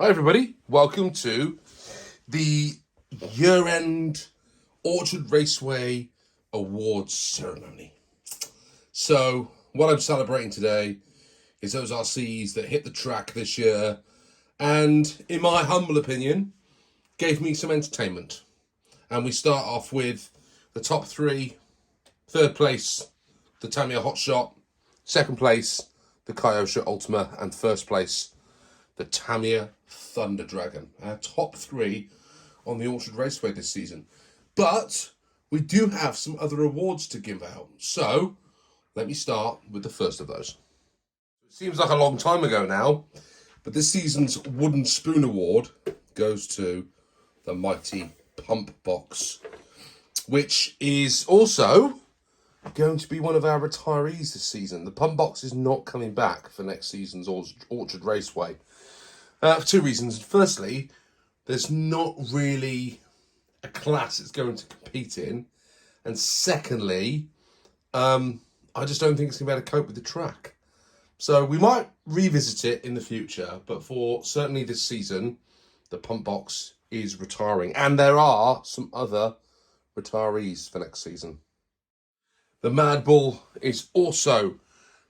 Hi everybody, welcome to the year-end Orchard Raceway Awards ceremony. So what I'm celebrating today is those RCs that hit the track this year and, in my humble opinion, gave me some entertainment. And we start off with the top three. Third place, the Tamiya Hotshot. Second place, the Kyosha Ultima. And first place, the Tamiya Thunder Dragon. Our top three on the Orchard Raceway this season. But we do have some other awards to give out. So let me start with the first of those. It seems like a long time ago now, but this season's Wooden Spoon Award goes to the mighty Pump Box, which is also going to be one of our retirees this season. The Pump Box is not coming back for next season's Orchard Raceway. For two reasons. Firstly, there's not really a class it's going to compete in. And secondly, I just don't think it's going to be able to cope with the track. So we might revisit it in the future, but for certainly this season, the Pump Box is retiring. And there are some other retirees for next season. The Mad Bull is also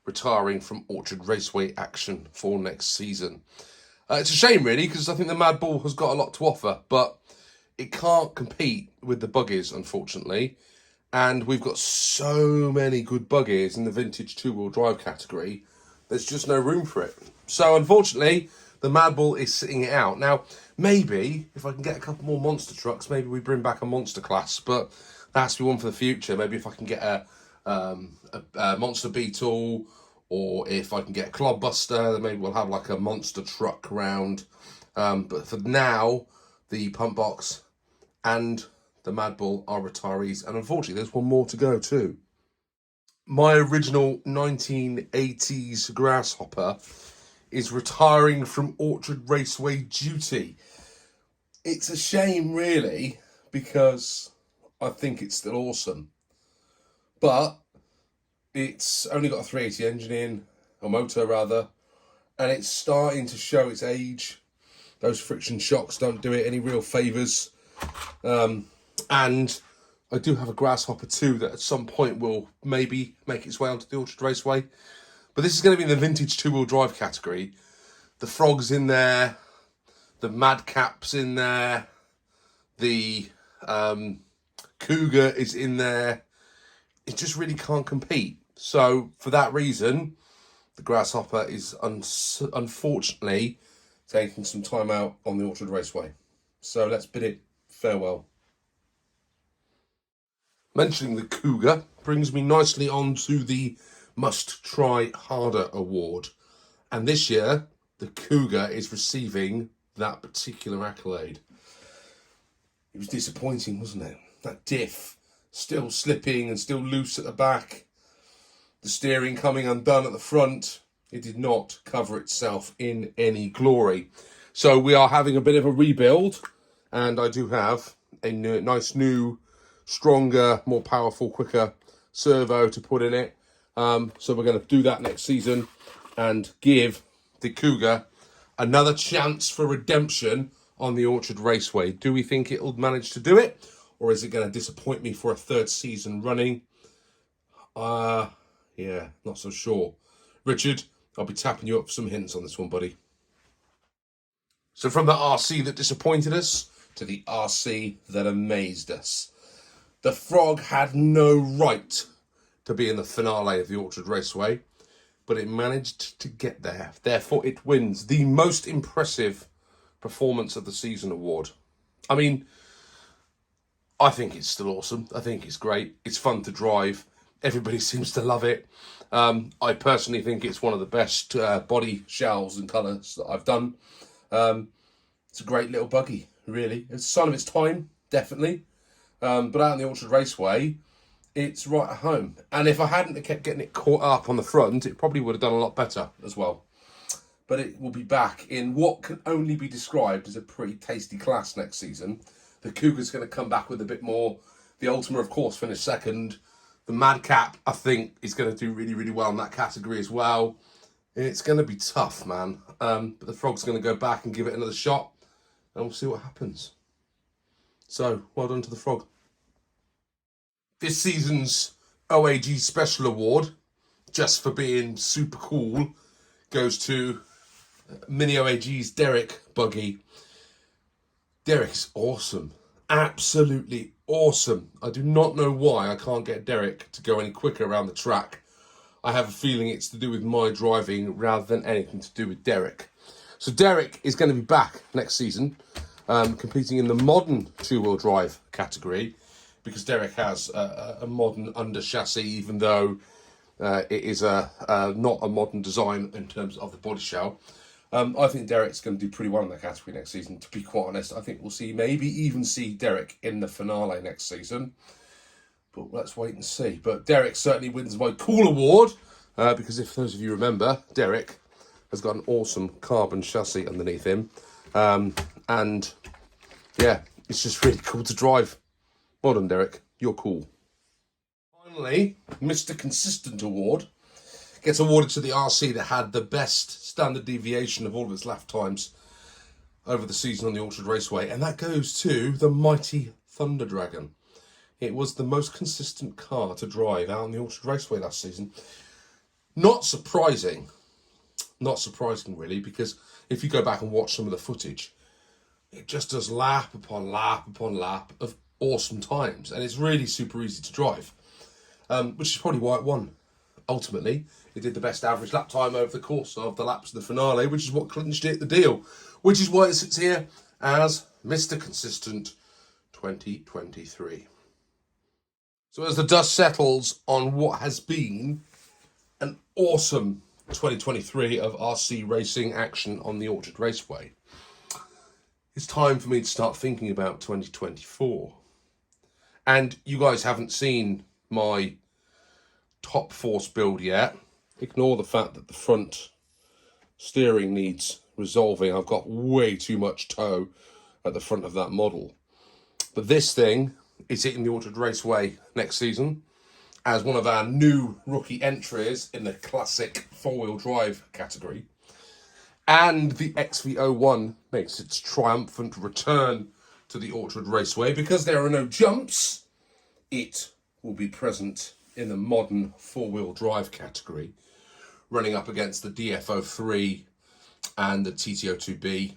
retiring from Orchard Raceway action for next season. It's a shame, really, because I think the Mad Bull has got a lot to offer, but it can't compete with the buggies, unfortunately. And we've got so many good buggies in the vintage two-wheel drive category, there's just no room for it. So, unfortunately, the Mad Bull is sitting it out. Now, maybe, if I can get a couple more monster trucks, maybe we bring back a monster class, but that has to be one for the future. Maybe if I can get a Monster Beetle, or if I can get a Clodbuster, then maybe we'll have like a monster truck round. But for now, the Pump Box and the Mad Bull are retirees. And unfortunately, there's one more to go too. My original 1980s Grasshopper is retiring from Orchard Raceway duty. It's a shame, really, because I think it's still awesome. But it's only got a 380 engine in, or motor rather, and it's starting to show its age. Those friction shocks don't do it any real favours. And I do have a Grasshopper too that at some point will maybe make its way onto the Orchard Raceway. But this is going to be in the vintage two-wheel drive category. The Frog's in there, the Madcap's in there, the Cougar is in there. It just really can't compete. So for that reason, the Grasshopper is unfortunately taking some time out on the Orchard Raceway. So let's bid it farewell. Mentioning the Cougar brings me nicely on to the Must Try Harder Award. And this year, the Cougar is receiving that particular accolade. It was disappointing, wasn't it? That diff still slipping and still loose at the back. The steering coming undone at the front. It did not cover itself in any glory. So we are having a bit of a rebuild. And I do have a nice new, stronger, more powerful, quicker servo to put in it. So we're going to do that next season and give the Cougar another chance for redemption on the Orchard Raceway. Do we think it'll manage to do it? Or is it going to disappoint me for a third season running? Yeah, not so sure. Richard, I'll be tapping you up for some hints on this one, buddy. So from the RC that disappointed us to the RC that amazed us. The Frog had no right to be in the finale of the Orchard Raceway, but it managed to get there. Therefore, it wins the most impressive performance of the season award. I mean, I think it's still awesome. I think it's great. It's fun to drive. Everybody seems to love it. I personally think it's one of the best body shells and colours that I've done. It's a great little buggy, really. It's a sign of its time, definitely. But out in the Orchard Raceway, it's right at home. And if I hadn't kept getting it caught up on the front, it probably would have done a lot better as well. But it will be back in what can only be described as a pretty tasty class next season. The Cougar's going to come back with a bit more. The Ultima, of course, finished second. The Madcap, I think, is going to do really, really well in that category as well. It's going to be tough, man. But the Frog's going to go back and give it another shot, and we'll see what happens. So, well done to the Frog. This season's OAG Special Award, just for being super cool, goes to Mini OAG's Derek Buggy. Derek's awesome. Absolutely awesome. I do not know why I can't get Derek to go any quicker around the track. I have a feeling it's to do with my driving rather than anything to do with Derek. So Derek is going to be back next season, competing in the modern two-wheel drive category, because Derek has a modern under chassis, even though it is not a modern design in terms of the body shell. I think Derek's going to do pretty well in that category next season, to be quite honest. I think we'll maybe even see Derek in the finale next season. But let's wait and see. But Derek certainly wins my Cool Award, because if those of you remember, Derek has got an awesome carbon chassis underneath him. And yeah, it's just really cool to drive. Well done, Derek. You're cool. Finally, Mr. Consistent Award gets awarded to the RC that had the best standard deviation of all of its lap times over the season on the Orchard Raceway, and that goes to the mighty Thunder Dragon. It was the most consistent car to drive out on the Orchard Raceway last season. Not surprising really, because if you go back and watch some of the footage, it just does lap upon lap upon lap of awesome times, and it's really super easy to drive, which is probably why it won. Ultimately, it did the best average lap time over the course of the laps of the finale, which is what clinched it the deal, which is why it sits here as Mr. Consistent 2023. So as the dust settles on what has been an awesome 2023 of RC racing action on the Orchard Raceway, it's time for me to start thinking about 2024. And you guys haven't seen my top force build yet. Ignore the fact that the front steering needs resolving. I've got way too much toe at the front of that model. But this thing is hitting the Orchard Raceway next season as one of our new rookie entries in the classic four-wheel drive category. And the XV01 makes its triumphant return to the Orchard Raceway. Because there are no jumps, it will be present in the modern four-wheel drive category, running up against the DF03 and the TT02B.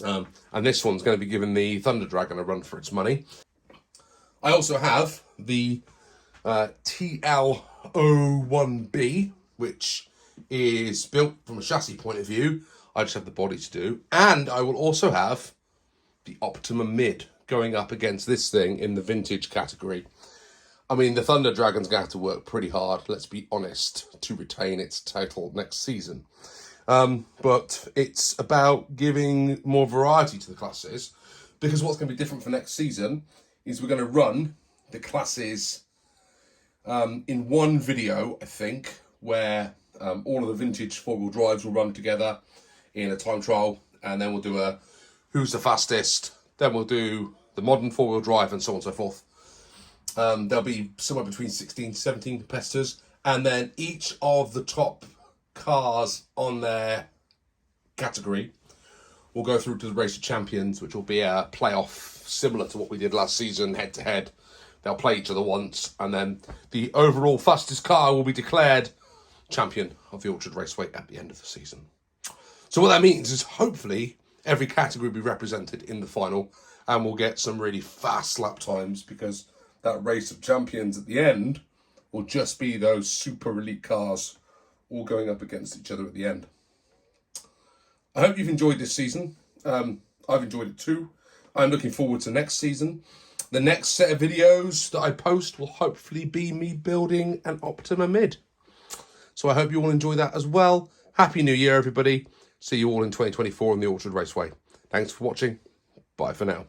And this one's going to be giving the Thunder Dragon a run for its money. I also have the TL01B, which is built from a chassis point of view. I just have the body to do. And I will also have the Optima Mid going up against this thing in the vintage category. I mean, the Thunder Dragon's going to have to work pretty hard, let's be honest, to retain its title next season. But it's about giving more variety to the classes, because what's going to be different for next season is we're going to run the classes in one video, I think, where all of the vintage four-wheel drives will run together in a time trial, and then we'll do a who's the fastest, then we'll do the modern four-wheel drive, and so on and so forth. There'll be somewhere between 16 to 17 competitors, and then each of the top cars on their category will go through to the Race of Champions, which will be a playoff similar to what we did last season, head-to-head. They'll play each other once, and then the overall fastest car will be declared champion of the Orchard Raceway at the end of the season. So what that means is hopefully every category will be represented in the final, and we'll get some really fast lap times, because that Race of Champions at the end will just be those super elite cars all going up against each other at the end. I hope you've enjoyed this season. I've enjoyed it too. I'm looking forward to next season. The next set of videos that I post will hopefully be me building an Optima Mid. So I hope you all enjoy that as well. Happy New Year, everybody. See you all in 2024 on the Orchard Raceway. Thanks for watching. Bye for now.